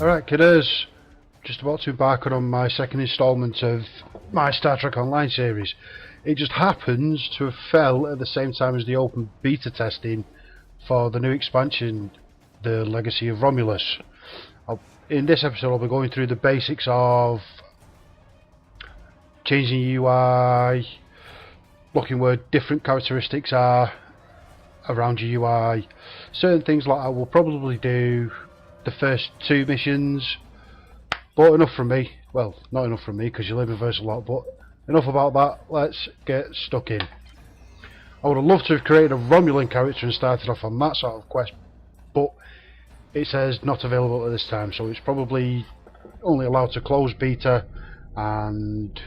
Alright kidders, just about to embark on my second instalment of my Star Trek Online series. It just happens to have fell at the same time as the open beta testing for the new expansion, The Legacy of Romulus. In this episode I'll be going through the basics of changing UI, looking where different characteristics are around your UI, certain things like I will probably do the first two missions, but enough from me. Well, not enough from me because you live in verse a lot, but enough about that. Let's get stuck in. I would have loved to have created a Romulan character and started off on that sort of quest, but it says not available at this time, so it's probably only allowed to close beta and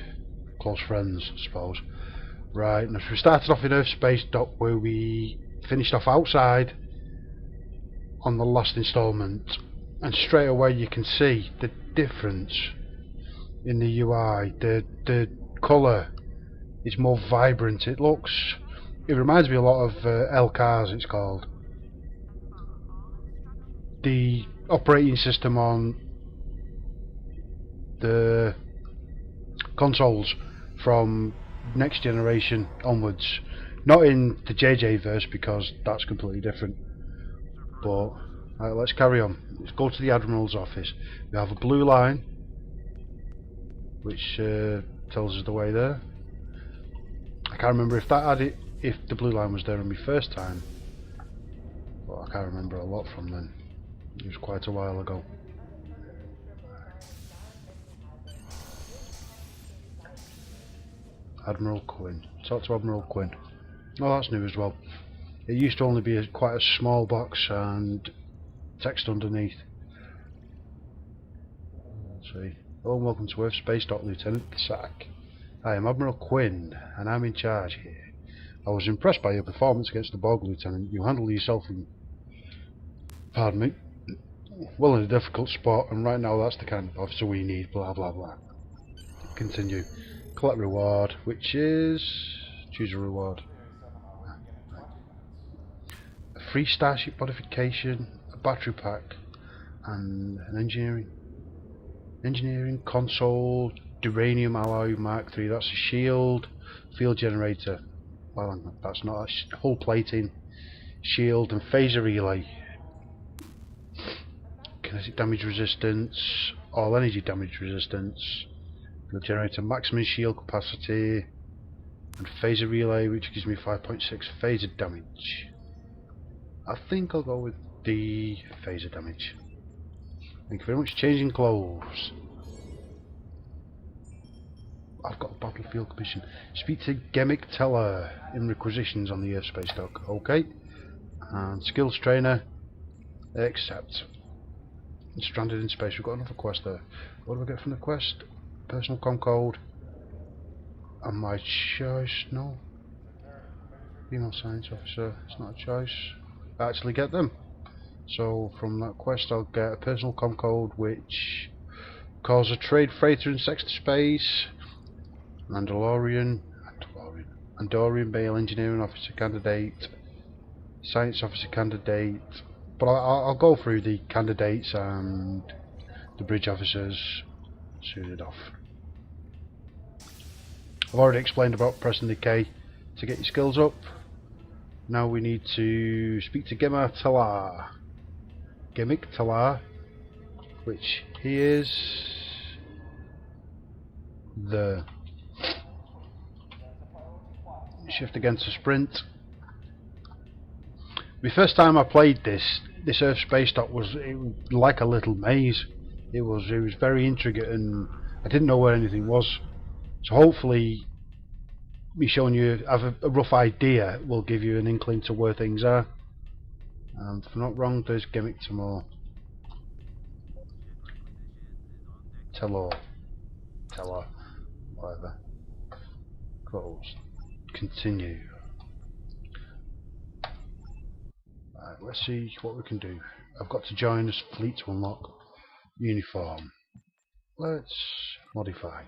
close friends, I suppose. Right, and if we started off in Earth Space Dock where we finished off outside on the last installment, and straight away you can see the difference in the UI. The colour is more vibrant. It reminds me a lot of LCARS, it's called. The operating system on the consoles from Next Generation onwards, not in the JJ verse because that's completely different. But let's carry on. Let's go to the Admiral's office. We have a blue line which tells us the way there. I can't remember if the blue line was there on my first time, but I can't remember a lot from then. It was quite a while ago. Admiral Quinn. Talk to Admiral Quinn. Oh, that's new as well. It used to only be quite a small box and text underneath. Let's see. Hello and welcome to Earth Space Dock, Lieutenant Sack. I am Admiral Quinn and I'm in charge here. I was impressed by your performance against the Borg, Lieutenant. You handled yourself well in a difficult spot, and right now that's the kind of officer we need, blah blah blah. Continue. Collect reward, which is... choose a reward. A free starship modification, a battery pack, and an engineering console, Duranium alloy Mark III. That's a shield, field generator. Well, that's not a hull plating, shield, and phaser relay. Kinetic damage resistance, all energy damage resistance. Field generator, maximum shield capacity, and phaser relay, which gives me 5.6 phaser damage. I think I'll go with the phaser damage. Thank you very much. Changing clothes. I've got a battlefield commission. Speak to Gemick Teller in requisitions on the Earth Space Dock. Okay. And skills trainer. Accept. Stranded in space. We've got another quest there. What do I get from the quest? Personal com code. And my choice. No. Female science officer. It's not a choice. I actually get them. So from that quest I'll get a personal com code which calls a trade freighter in sector space. Andorian Male Engineering Officer Candidate, Science Officer Candidate, but I'll go through the candidates and the bridge officers soon enough. I've already explained about pressing the K to get your skills up. Now we need to speak to Gemick Teller, which he is the... Shift again to sprint. The first time I played this Earth Space Dock was like a little maze. It was very intricate and I didn't know where anything was. So hopefully me showing you have a rough idea will give you an inkling to where things are. And if I'm not wrong, there's Gemick Teller, whatever. Close. Continue. Right, let's see what we can do. I've got to join this fleet to unlock uniform. Let's modify.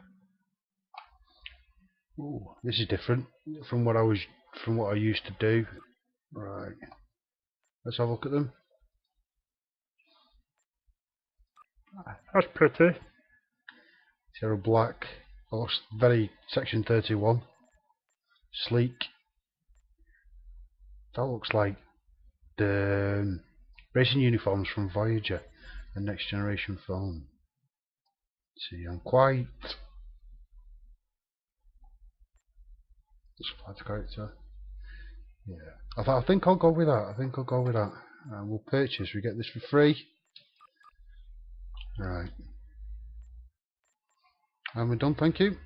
Ooh, this is different from what I used to do. Right. Let's have a look at them. That's pretty. Sierra Black. That looks very Section 31. Sleek. That looks like the racing uniforms from Voyager and Next Generation film. See, I'm quite. Let's find the character. Yeah, I think I'll go with that. We'll purchase. We get this for free. Right. And we're done. Thank you.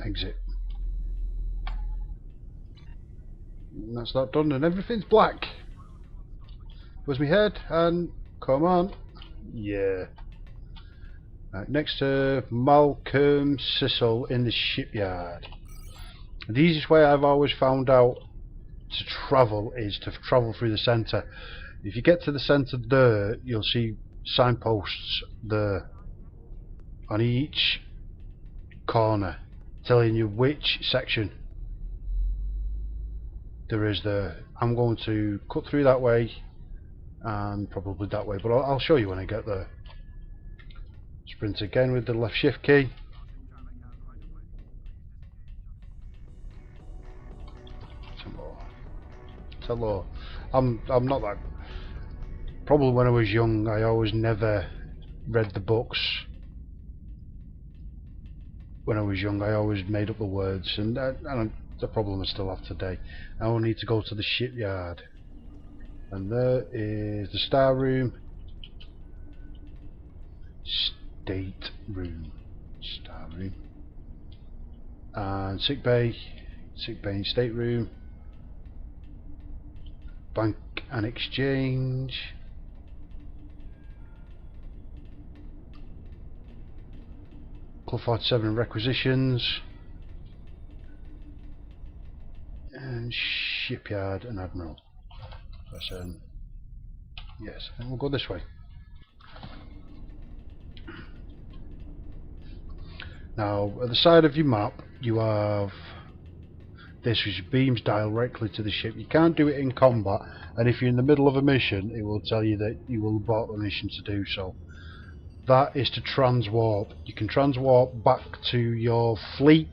Exit. And that's that done, and everything's black. Where's my head? And come on. Yeah. Right, next to Malcolm Cecil in the shipyard. The easiest way I've always found out to travel is to travel through the centre. If you get to the centre there, you'll see signposts there on each corner telling you which section there is there. I'm going to cut through that way and probably that way, but I'll show you when I get there. Sprint again with the left shift key. Hello. I'm not that. Probably when I was young, I always never read the books. When I was young, I always made up the words, and the problem I still have today. I will need to go to the shipyard, and there is the star room, state room, star room, and sick bay and state room, bank and exchange. Club 47 requisitions, and shipyard and admiral. That's yes, and we'll go this way. Now at the side of your map you have this, which beams directly to the ship. You can't do it in combat, and if you're in the middle of a mission it will tell you that you will abort the mission to do so. That is to transwarp. You can transwarp back to your fleet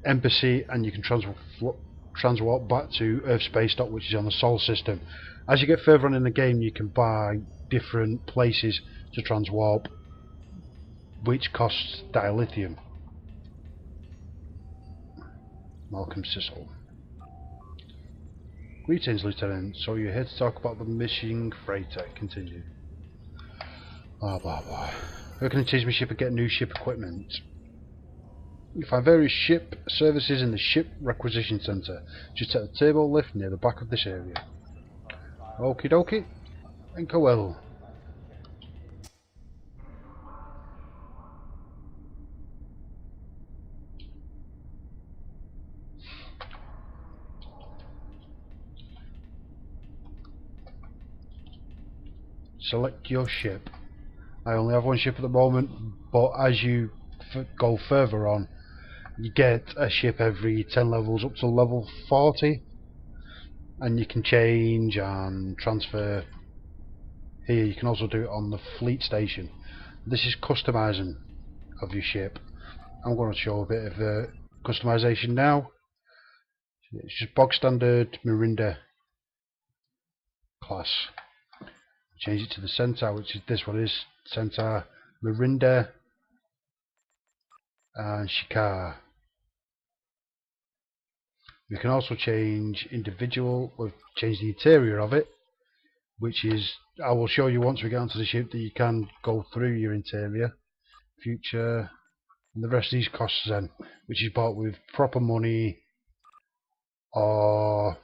embassy, and you can transwarp back to Earth Space Dock, which is on the Sol system. As you get further on in the game you can buy different places to transwarp, which costs dilithium. Malcolm Cecil. Greetings, Lieutenant. So you're here to talk about the missing freighter. Continue. Blah blah blah. Where can I change my ship and get new ship equipment? You find various ship services in the ship requisition centre. Just at the table lift near the back of this area. Okie dokie. And go well. Select your ship. I only have one ship at the moment, but as you go further on, you get a ship every 10 levels up to level 40, and you can change and transfer. Here you can also do it on the fleet station. This is customizing of your ship. I'm going to show a bit of customization now. It's just bog standard Mirinda class. Change it to the Centaur, which is this one is Centaur, Mirinda and Shikar. We can also change individual, we've changed the interior of it, which is, I will show you once we get onto the ship that you can go through your interior. Future, and the rest of these costs then, which is bought with proper money or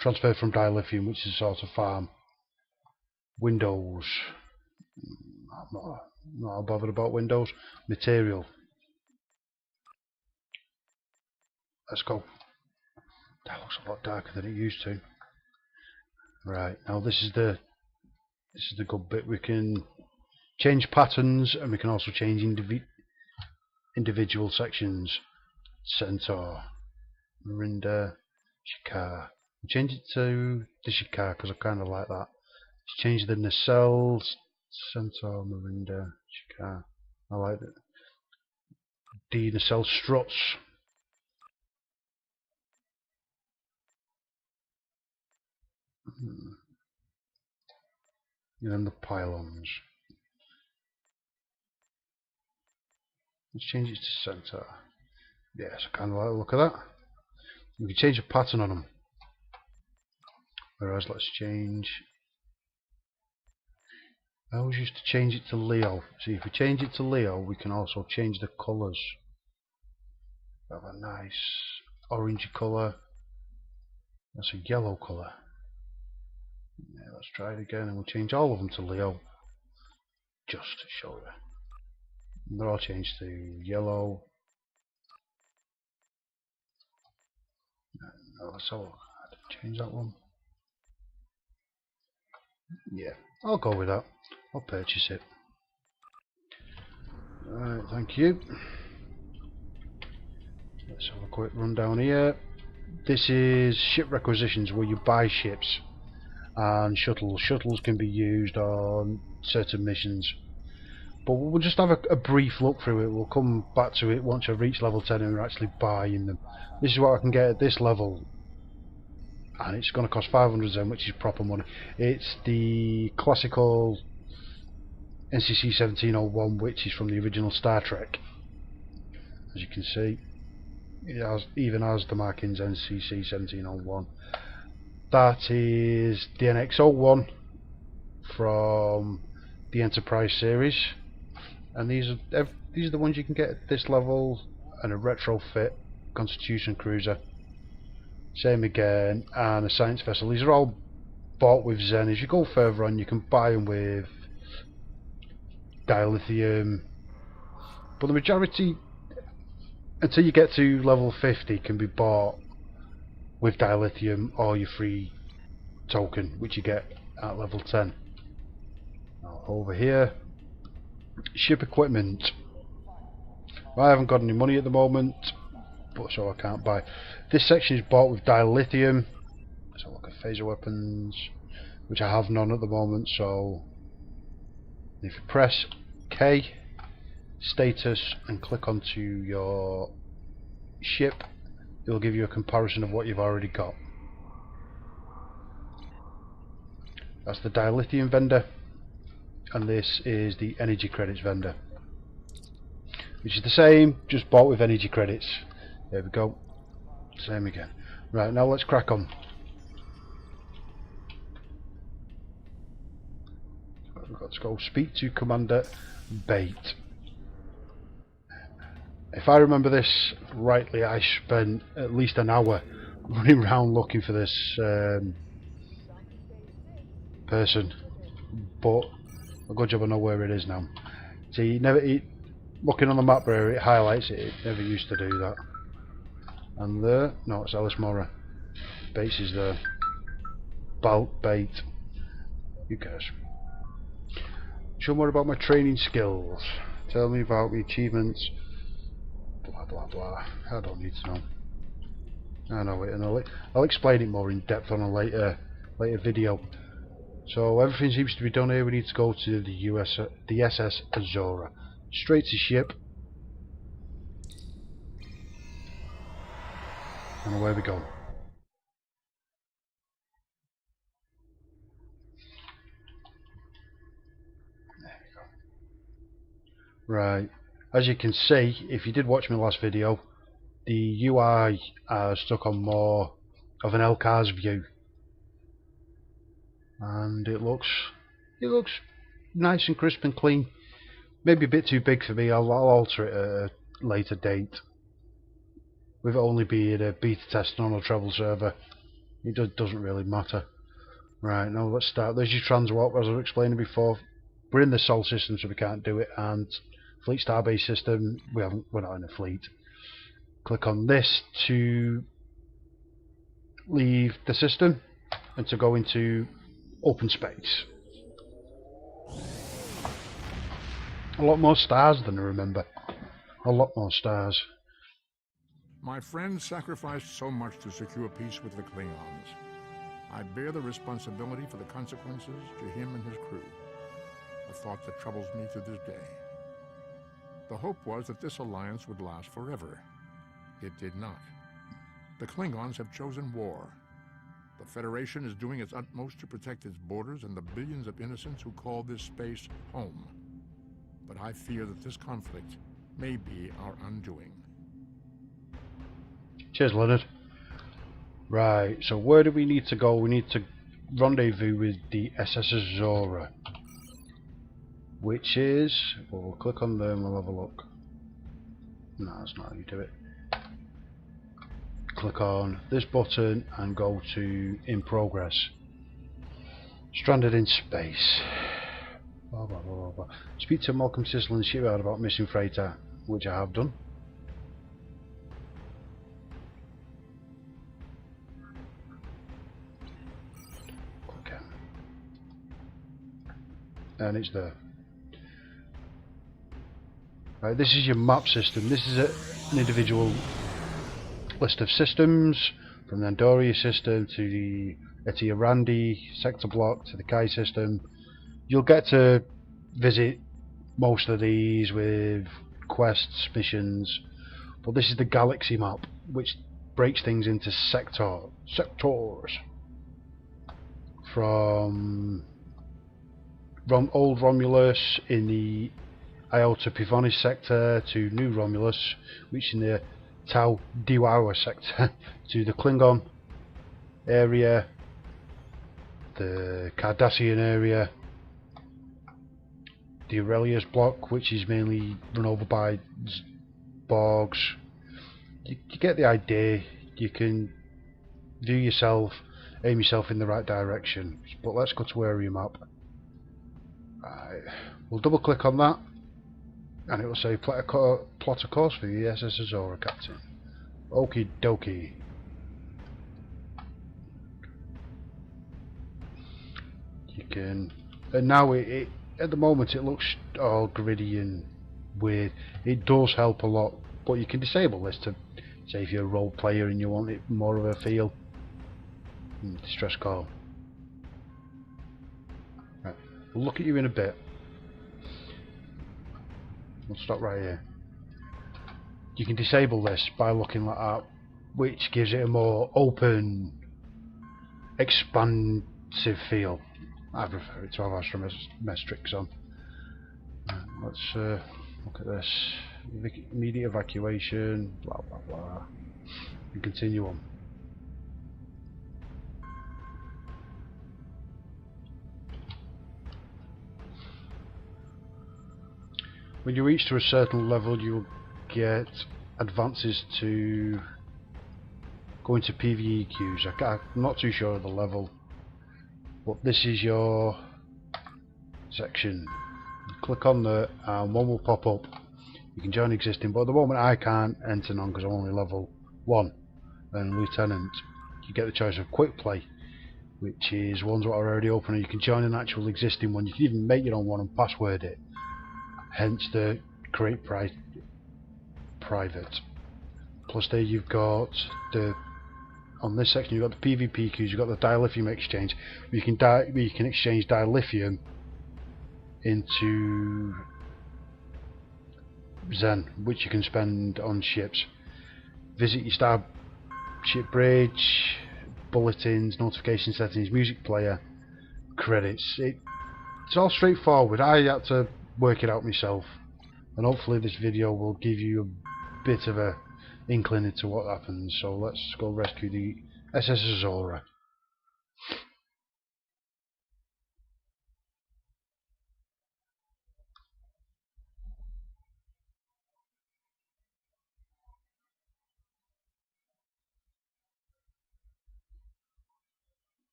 transferred from dilithium, which is a sort of farm. Windows, I'm not bothered about windows. Material, let's go. That looks a lot darker than it used to. Right, now this is the good bit. We can change patterns, and we can also change individual sections. Centaur, Mirinda, Shikar, Change it to the Shikar because I kind of like that. Let's change the nacelles, Centaur, Marinda, Shikar. I like it. The nacelle struts. And then the pylons. Let's change it to Centaur. Yes, I kind of like the look of that. We can change the pattern on them. Whereas let's change. I always used to change it to Leo. See, if we change it to Leo, we can also change the colours. Have a nice orangey colour. That's a yellow colour. Yeah, let's try it again, and we'll change all of them to Leo, just to show you. And they're all changed to yellow. No, so change that one. Yeah, I'll go with that. I'll purchase it. Alright, thank you. Let's have a quick run down here. This is ship requisitions, where you buy ships and shuttles. Shuttles can be used on certain missions. But we'll just have a brief look through it. We'll come back to it once I've reached level 10 and we're actually buying them. This is what I can get at this level. And it's going to cost 500 Zen, which is proper money. It's the classical NCC 1701, which is from the original Star Trek. As you can see, it even has the markings NCC 1701. That is the NX-01 from the Enterprise series. And these are the ones you can get at this level, and a retrofit Constitution cruiser. Same again, and a science vessel. These are all bought with Zen. As you go further on, you can buy them with dilithium, but the majority, until you get to level 50, can be bought with dilithium or your free token, which you get at level 10. Now, over here, ship equipment. I haven't got any money at the moment, but so I can't buy. This section is bought with dilithium. So look at phaser weapons, which I have none at the moment. So if you press K, status, and click onto your ship, it will give you a comparison of what you've already got. That's the dilithium vendor, and this is the energy credits vendor, which is the same, just bought with energy credits. There we go, same again. Right, now let's crack on. We've got to go speak to Commander Bate. If I remember this rightly, I spent at least an hour running around looking for this person, but a good job I know where it is now. See, looking on the map where it highlights it, it never used to do that. And there, no, it's Alice Mora. Base is there. Bate. Who cares? Show more about my training skills. Tell me about my achievements. Blah blah blah. I don't need to know. I know it, and I'll explain it more in depth on a later video. So everything seems to be done here. We need to go to the SS Azora. Straight to ship. And away we go. There we go. Right. As you can see, if you did watch my last video, the UI stuck on more of an LCARS view. And it looks nice and crisp and clean. Maybe a bit too big for me. I'll alter it at a later date. With it only being a beta test on a travel server, it doesn't really matter. Right, now let's start. There's your transwarp, as I was explaining before. We're in the Sol system, so we can't do it, and Fleet Starbase system, we're not in a fleet. Click on this to leave the system and to go into open space. A lot more stars than I remember. A lot more stars. My friends sacrificed so much to secure peace with the Klingons. I bear the responsibility for the consequences to him and his crew, a thought that troubles me to this day. The hope was that this alliance would last forever. It did not. The Klingons have chosen war. The Federation is doing its utmost to protect its borders and the billions of innocents who call this space home. But I fear that this conflict may be our undoing. Cheers, Leonard. Right, so where do we need to go? We need to rendezvous with the SS Azora, which is... well, we'll click on them and we'll have a look. No, that's not how you do it. Click on this button and go to In Progress. Stranded in space. Blah, blah, blah, blah. Speak to Malcolm Sisler and shipyard about missing freighter, which I have done. Click on. And it's there. Right, this is your map system. This is an individual list of systems, from the Andoria system to the Etiarandi sector block to the Kai system. You'll get to visit most of these with quests, missions, but this is the galaxy map, which breaks things into sectors. From old Romulus in the Iota Pivonis sector to New Romulus, which in the Tau Diwawa sector, to the Klingon area, the Cardassian area, the Aurelius block, which is mainly run over by Borgs. You get the idea. You can view yourself, aim yourself in the right direction. But let's go to area map. We'll double click on that, and it will say plot a course for the SS Azora, Captain. Okie dokie. You can, and now it at the moment it looks all gritty and weird. It does help a lot, but you can disable this to say if you're a role player and you want it more of a feel. Distress call. Right. We'll look at you in a bit. We'll stop right here. You can disable this by looking like that, which gives it a more open, expansive feel. I prefer it to have astrometrics on. Let's look at this. Immediate evacuation, blah blah blah, and continue on. When you reach to a certain level, you'll get advances to go into PvE queues. I'm not too sure of the level, but this is your section. Click on there and one will pop up. You can join existing, but at the moment I can't enter none because I'm only level 1 and Lieutenant. You get the choice of quick play, which is ones that are already open, and you can join an actual existing one. You can even make your own one and password it, hence the create private. Plus there you've got the, on this section you've got the PvP queues, you've got the dilithium exchange. You can exchange dilithium into Zen, which you can spend on ships. Visit your starship bridge, bulletins, notification settings, music player, credits. It's all straightforward. I had to work it out myself, and hopefully this video will give you a bit of a inkling into what happens. So let's go rescue the SS Azora.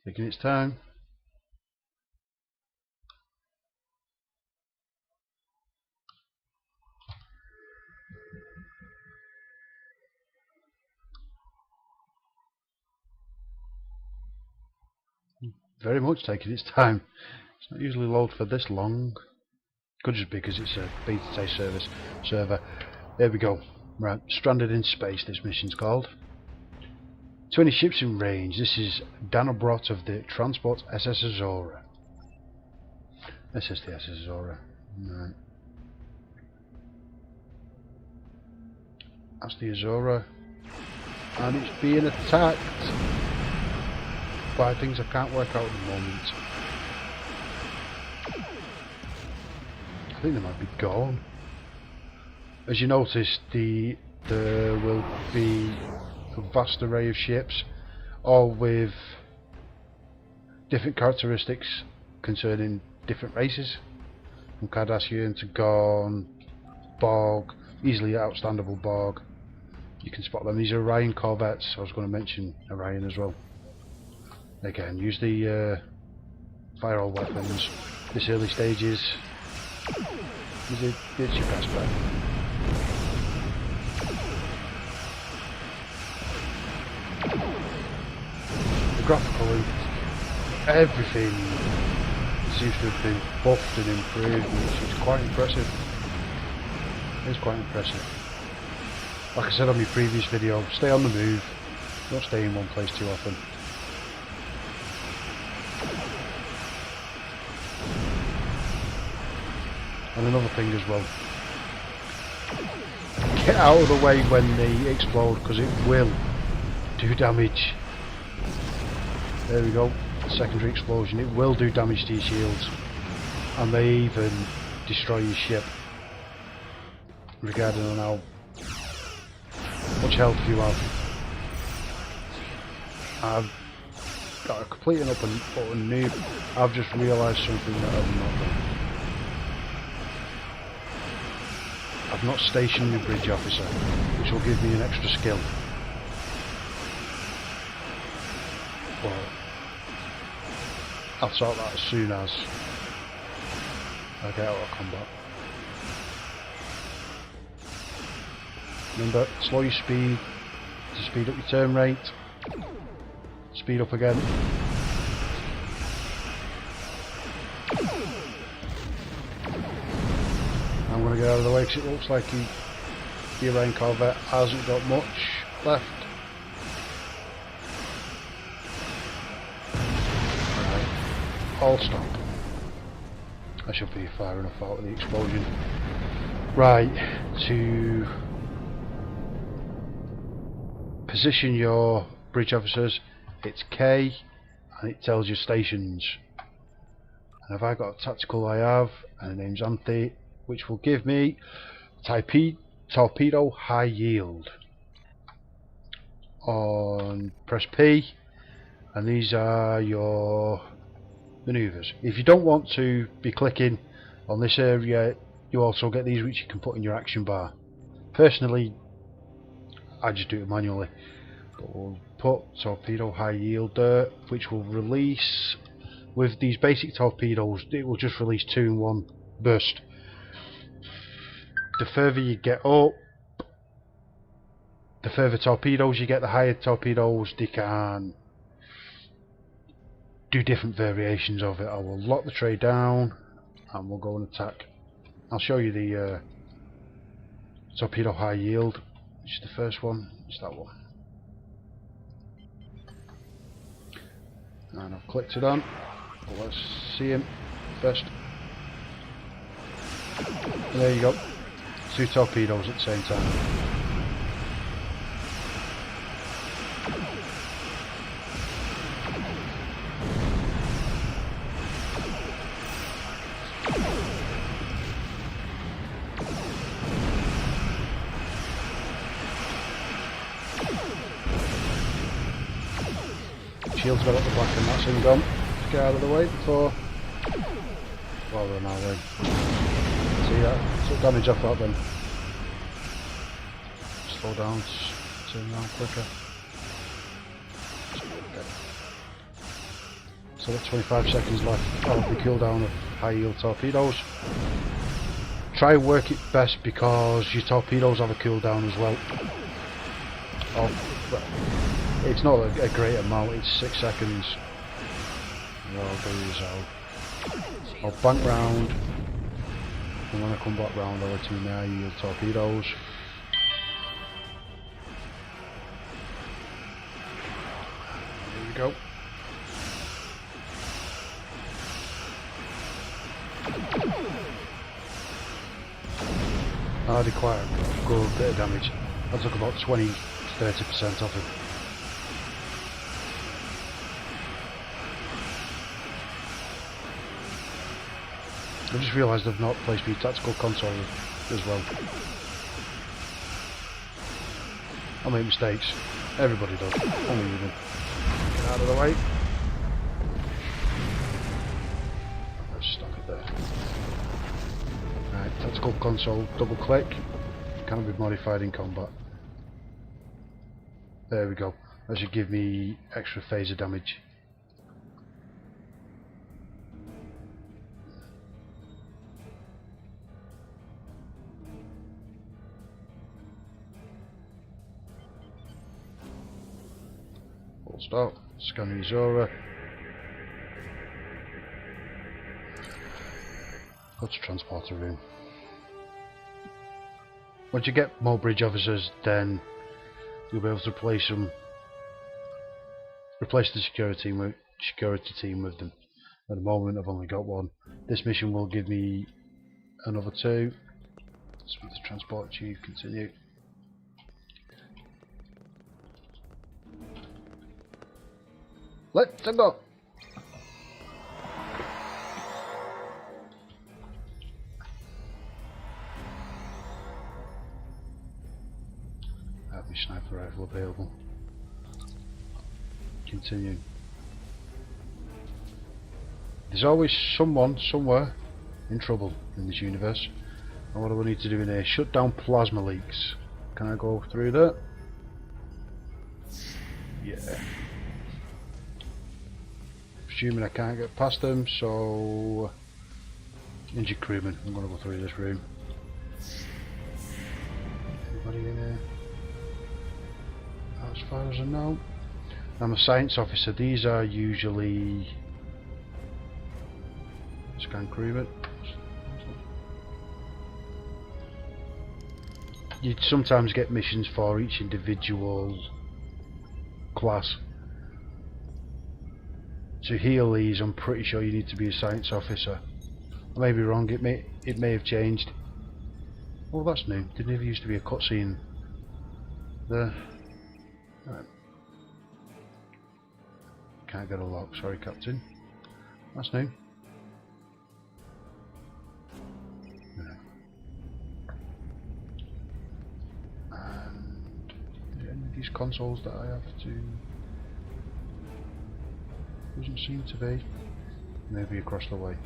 Taking its time. Very much taking its time. It's not usually load for this long. Could just be because it's a beta test server. There we go. Right, Stranded in Space, this mission's called. 20 ships in range. This is Danobrot of the transport SS Azora. This is the SS Azora. Right. That's the Azora. And it's being attacked by things I can't work out at the moment. I think they might be gone. As you notice, there will be a vast array of ships, all with different characteristics concerning different races, from Cardassian to Gorn, Borg, easily outstandable Borg. You can spot them. These are Orion corvettes. I was going to mention Orion as well. Again, use the fire all weapons. This early stages it's your best bet. The graphical, everything seems to have been buffed and improved, which is quite impressive. It's quite impressive. Like I said on my previous video, stay on the move, don't stay in one place too often. And another thing as well, get out of the way when they explode, because it will do damage. There we go, secondary explosion. It will do damage to your shields, and they even destroy your ship, regarding on how much health you have. I've got a complete and utter noob. I've just realised something that I've not done. I've not stationed the bridge officer, which will give me an extra skill. But I'll sort that as soon as I get out of combat. Remember, slow your speed to speed up your turn rate. Speed up again. I'm going to get out of the way because it looks like the Orion corvette hasn't got much left. Right, all stop. I should be far enough out of the explosion. Right, to position your bridge officers, it's K and it tells you stations. And if I got a tactical, I have, and the name's Anthe, which will give me torpedo high yield. Press P, and these are your maneuvers. If you don't want to be clicking on this area, you also get these which you can put in your action bar. Personally, I just do it manually, but we'll put torpedo high yield there, which will release, with these basic torpedoes, it will just release 2 in 1 burst. The further you get up, the further torpedoes you get, the higher torpedoes, they can do different variations of it. I will lock the tray down and we'll go and attack. I'll show you the torpedo high yield, which is the first one. It's that one. And I've clicked it on. Well, let's see him first. And there you go. 2 torpedoes at the same time. Shields got up the back and that's him gone. Get out of the way before... well, they're in our way. See that? Took damage off that then. Slow down, turn around quicker. Okay. So that's 25 seconds left of the cooldown of high yield torpedoes. Try and work it best because your torpedoes have a cooldown as well. It's not a great amount, it's 6 seconds. What I'll do is I'll bank round, and when I come back round I'll let you know your torpedoes. we go. I did quite a good bit of damage. I took about 20-30% off him. I just realised I've not placed my tactical console as well. I make mistakes. Everybody does. Only you do. Get out of the way. Let's stop it there. Right, tactical console, double click. Can be modified in combat. There we go. That should give me extra phaser damage. Full stop. Scan his aura. Go to transporter room. Once you get more bridge officers, then you'll be able to replace them. Replace the security team with them. At the moment, I've only got one. This mission will give me another two. Let's with the transport chief. Continue. Let's go. Have my sniper rifle available. Continue. There's always someone somewhere in trouble in this universe. And what do I need to do in here? Shut down plasma leaks. Can I go through that? Yeah. Presuming I can't get past them, so injured crewman. I'm gonna go through this room. Anybody in here? As far as I know. I'm a science officer. These are usually scan crewman. You'd sometimes get missions for each individual class. To heal these, I'm pretty sure you need to be a science officer. I may be wrong. It may have changed. Oh, that's new. There never used to be a cutscene there. Right. Can't get a lock. Sorry, Captain. That's new. Yeah. And any of these consoles that I have to. Doesn't seem to be. Maybe across the way.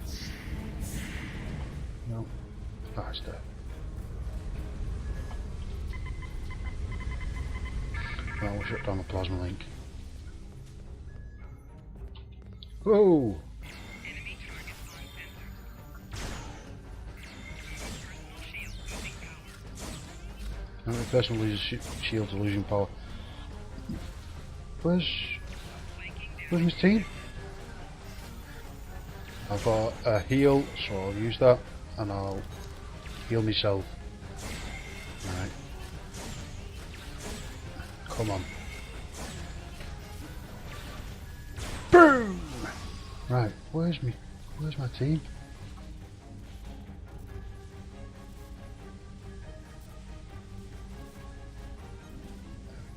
No. Ah, it's there. Right, we'll shut down the plasma link. Whoa! Now the person loses shields are losing power. Where's my team? I've got a heal, so I'll use that and I'll heal myself. Right. Come on. Boom! Right, where's my team?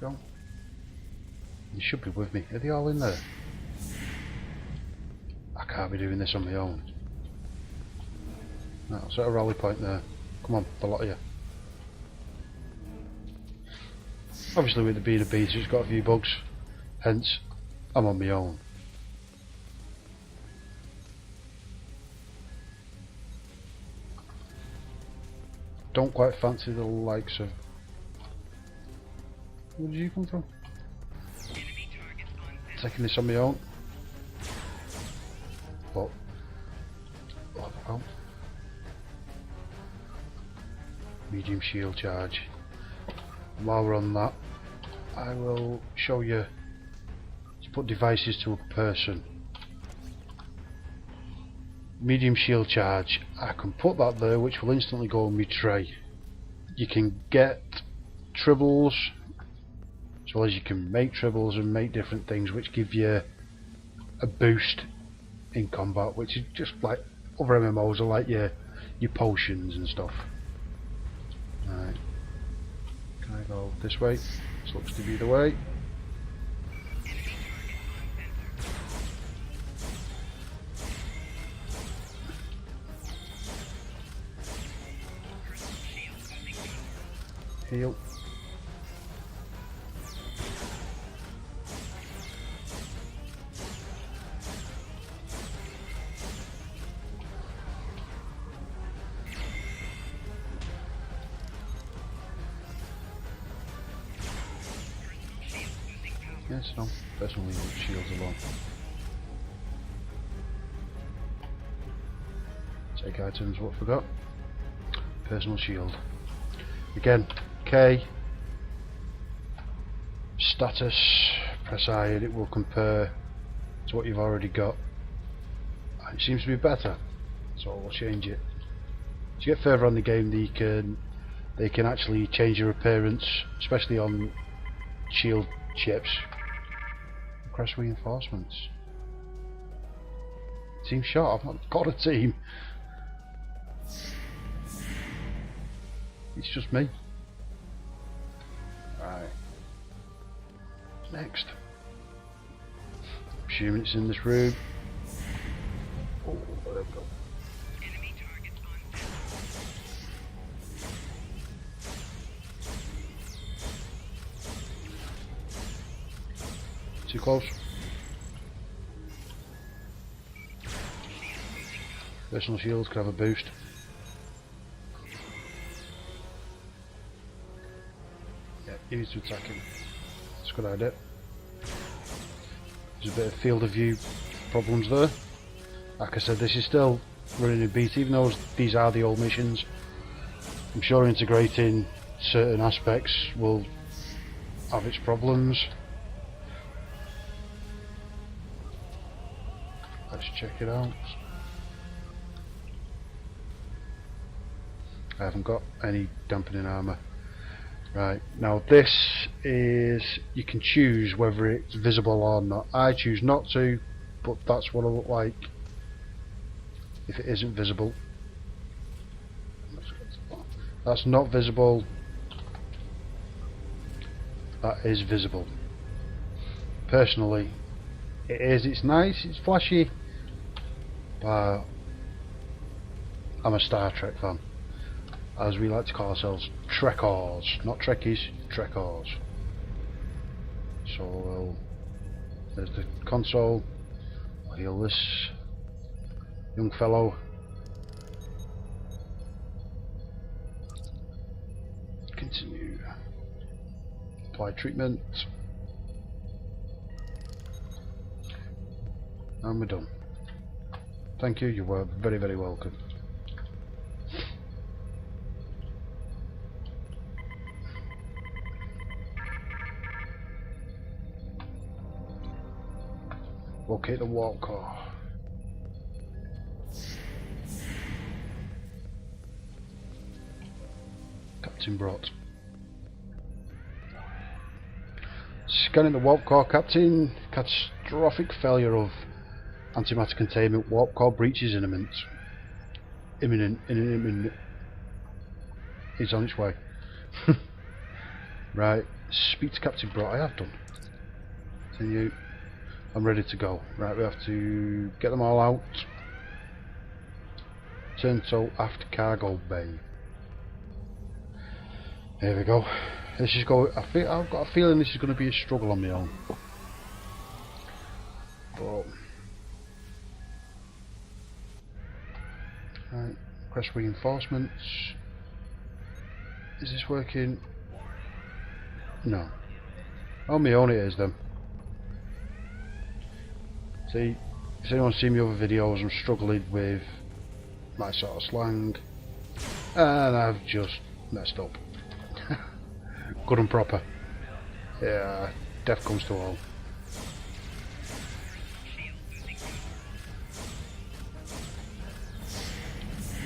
There we go. You should be with me. Are they all in there? I can't be doing this on my own. No, set a rally point there. Come on, the lot of you. Obviously with the being a beta, it's got a few bugs. Hence, I'm on my own. Don't quite fancy the likes of... Where did you come from? Taking this on my own. But... Oh. Medium shield charge. While we're on that, I will show you to put devices to a person. Medium shield charge. I can put that there, which will instantly go on my tray. You can get tribbles, as well as you can make tribbles and make different things which give you a boost in combat, which is just like other MMOs are like your potions and stuff. Right. Can I go this way? This looks to be the way. Heal. Yes, no. Personally, shields alone. Take items. What forgot? Personal shield. Again, K. Status. Press I, and it will compare to what you've already got. And it seems to be better, so we'll change it. As you get further on the game, they can actually change your appearance, especially on shield chips. Crest reinforcements. Team shot. I've not got a team. It's just me. Right. Next. Assuming it's in this room. Oh, there we go. Enemy target on. Too close. Personal shields could have a boost. Yeah, he needs to attack him. That's a good idea. There's a bit of field of view problems there. Like I said, this is still running in beta, even though these are the old missions. I'm sure integrating certain aspects will have its problems. Let's check it out. I haven't got any dampening armour. Right, now this is, you can choose whether it's visible or not. I choose not to, but that's what I look like if it isn't visible. That's not visible. That is visible. Personally, it is, it's nice, it's flashy, but I'm a Star Trek fan. As we like to call ourselves, Trekkers, not Trekkies, Trekkers. So there's the console. I'll heal this young fellow. Continue. Apply treatment. And we're done. Thank you, you were very, very welcome. Locate the warp core. Captain Brott. Scanning the warp core, Captain. Catastrophic failure of antimatter containment. Warp core breach is imminent. Imminent. It's on its way. Right. Speak to Captain Brott. I have done. Continue. I'm ready to go. Right, we have to get them all out. Turn to aft cargo bay. There we go. This is going. I've got a feeling this is going to be a struggle on my own. But right, crest reinforcements. Is this working? No. On my own it is then. See, if anyone's seen my other videos, I'm struggling with my sort of slang, and I've just messed up. Good and proper. Yeah, death comes to all.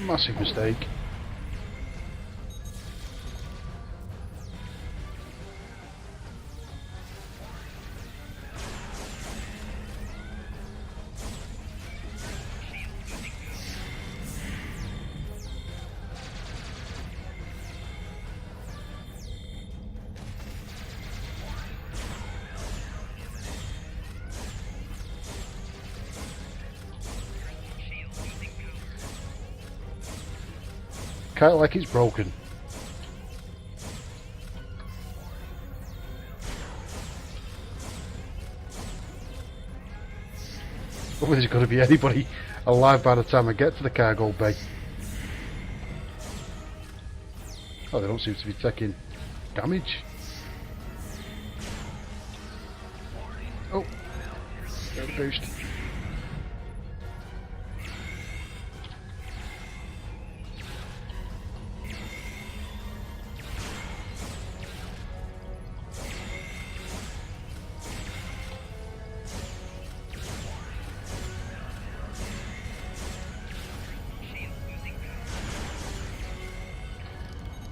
Massive mistake. kind of like it's broken. Oh, there's got to be anybody alive by the time I get to the cargo bay. Oh, they don't seem to be taking damage. Oh, get a boost.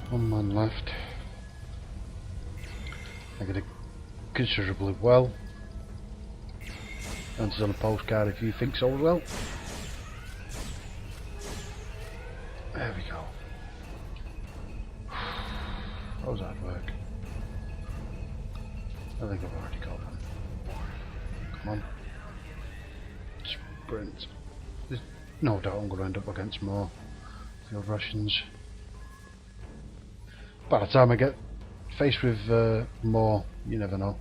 One man left. I get it considerably well. Answers on a postcard if you think so as well. There we go. That was hard work. I think I've already got one. Come on. Sprint. There's no doubt I'm going to end up against more field rations. By the time I get faced with more, you never know.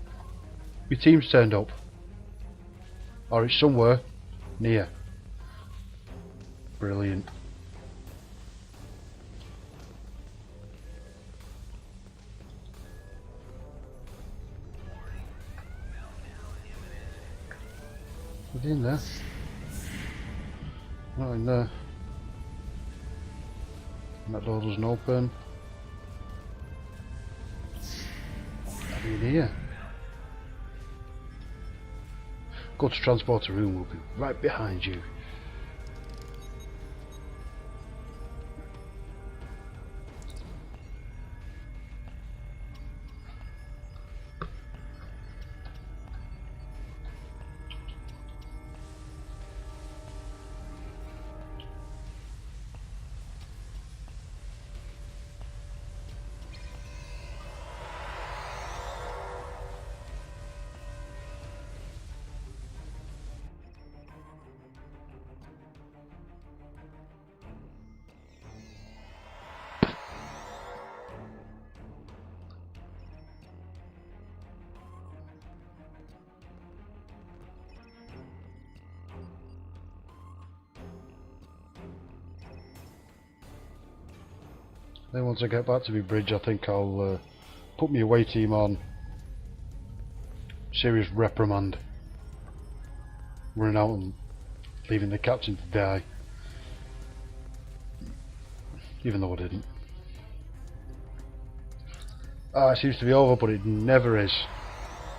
Your team's turned up. Or it's somewhere near. Brilliant. Is he in there? Not in there. And that door doesn't open. In here. Go to transporter room, will be right behind you. Then once I get back to my bridge, I think I'll put my away team on serious reprimand. Running out and leaving the captain to die. Even though I didn't. Ah, it seems to be over, but it never is.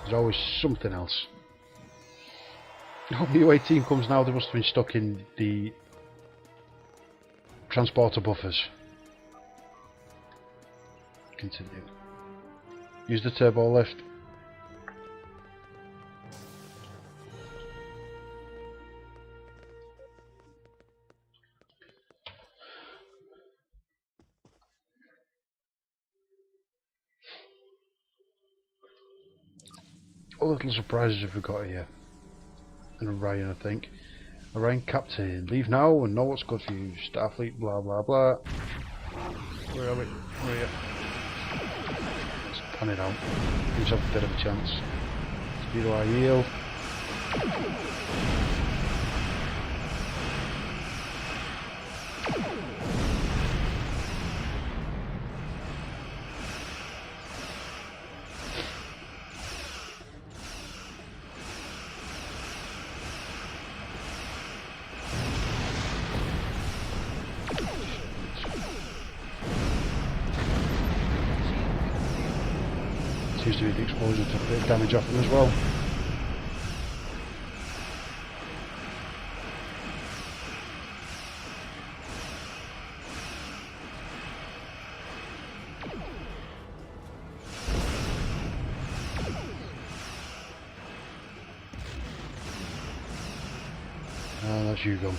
There's always something else. Oh, my away team comes now. They must have been stuck in the transporter buffers. Continue. Use the turbo lift. What little surprises have we got here? And Orion, I think. Orion Captain, leave now and know what's good for you. Starfleet, blah blah blah. Where are we? Where are you? Let's pan it out. Gives us a bit of a chance. Speed of our yield. Seems to be the explosion took a bit of damage off them as well. Ah, that's you gone.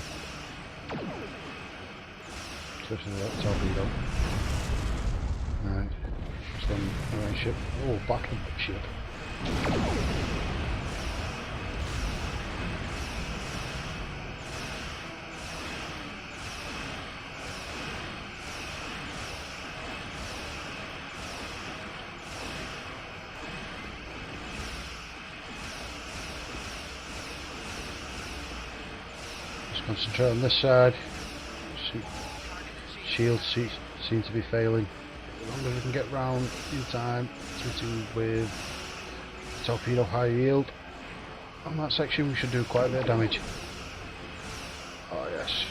Especially that torpedo. Right. Then right ship. Oh, back in the ship. Concentrate on this side. Shields seem to be failing. As long as we can get round in time, hitting with torpedo high yield. On that section we should do quite a bit of damage. Oh yes.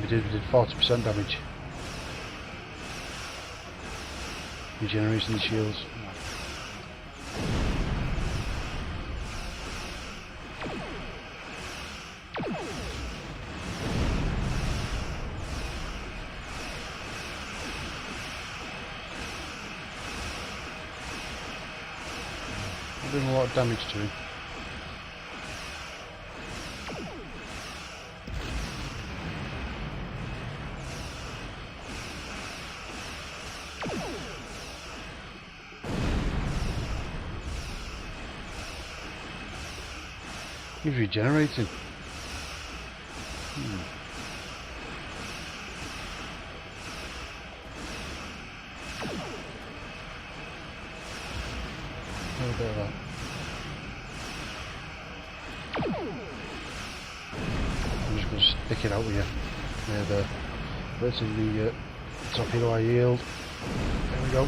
We did 40% damage. Regenerating the shields. Doing a lot of damage to him. He's regenerating. A little bit of that. I'm just going to stick it out with you. Near the relatively torpedo high yield. There we go.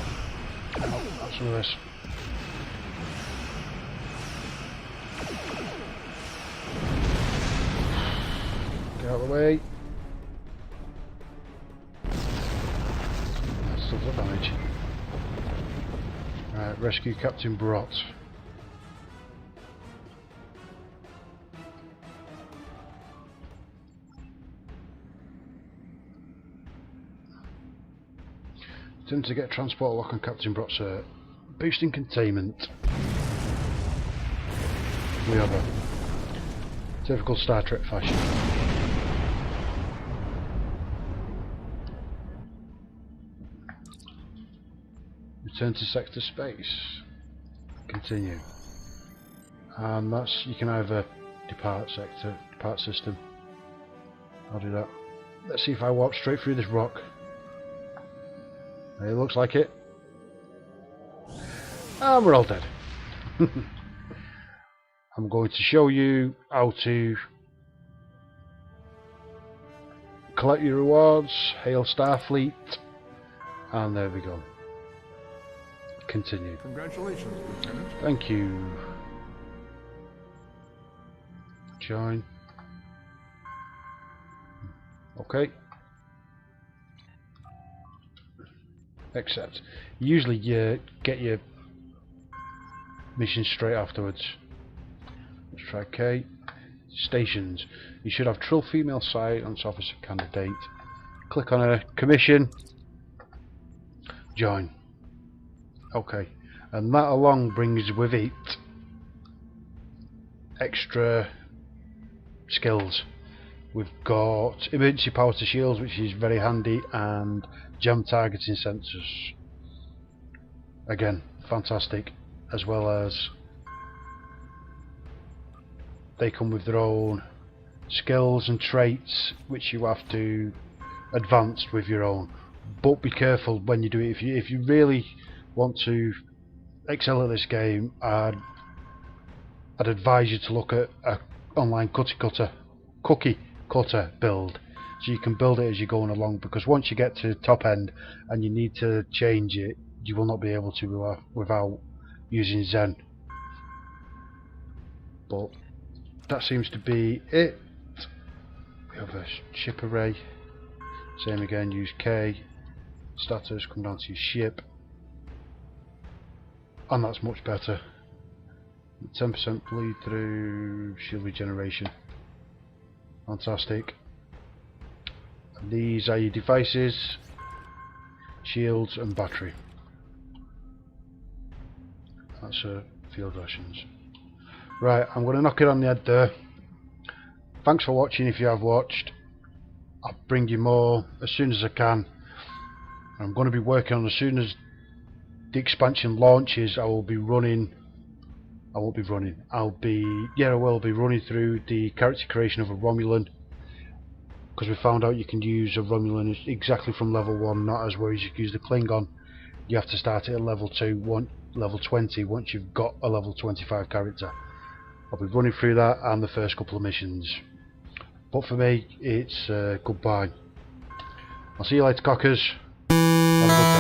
Now, have some of this. Get out of the way. That's still the damage. Right, rescue Captain Brott. Attempt to get transport lock on Captain Brott's boosting containment. We have a typical Star Trek fashion. Return to sector space. Continue. And that's, you can either depart sector, depart system. I'll do that. Let's see if I walk straight through this rock. It looks like it. And we're all dead. I'm going to show you how to collect your rewards, hail Starfleet, and there we go. Continue. Congratulations, Lieutenant. Thank you. Join. Okay. Accept. Usually you get your mission straight afterwards. Let's try K. Stations. You should have Trill Female Science Officer Candidate. Click on a commission. Join. Okay. And that along brings with it extra skills. We've got emergency power to shields, which is very handy, and jam targeting sensors. Again, fantastic. As well as they come with their own skills and traits, which you have to advance with your own. But be careful when you do it. If you really want to excel at this game, I'd advise you to look at an online cookie cutter build, so you can build it as you're going along, because once you get to top end and you need to change it, you will not be able to without using Zen. But that seems to be it. We have a ship array. Same again, use K. Status, come down to your ship. And that's much better. 10% bleed through, shield regeneration. Fantastic. And these are your devices, shields and battery. That's field rations. Right, I'm going to knock it on the head there. Thanks for watching if you have watched. I'll bring you more as soon as I can. I'm going to be working on, as soon as the expansion launches, I will be running. I won't be running. I will be running through the character creation of a Romulan, because we found out you can use a Romulan exactly from level 1, not as whereas you can use the Klingon. You have to start it at level 2, level 20 once you've got a level 25 character. I'll be running through that and the first couple of missions. But for me, it's goodbye. I'll see you later, cockers. Have a good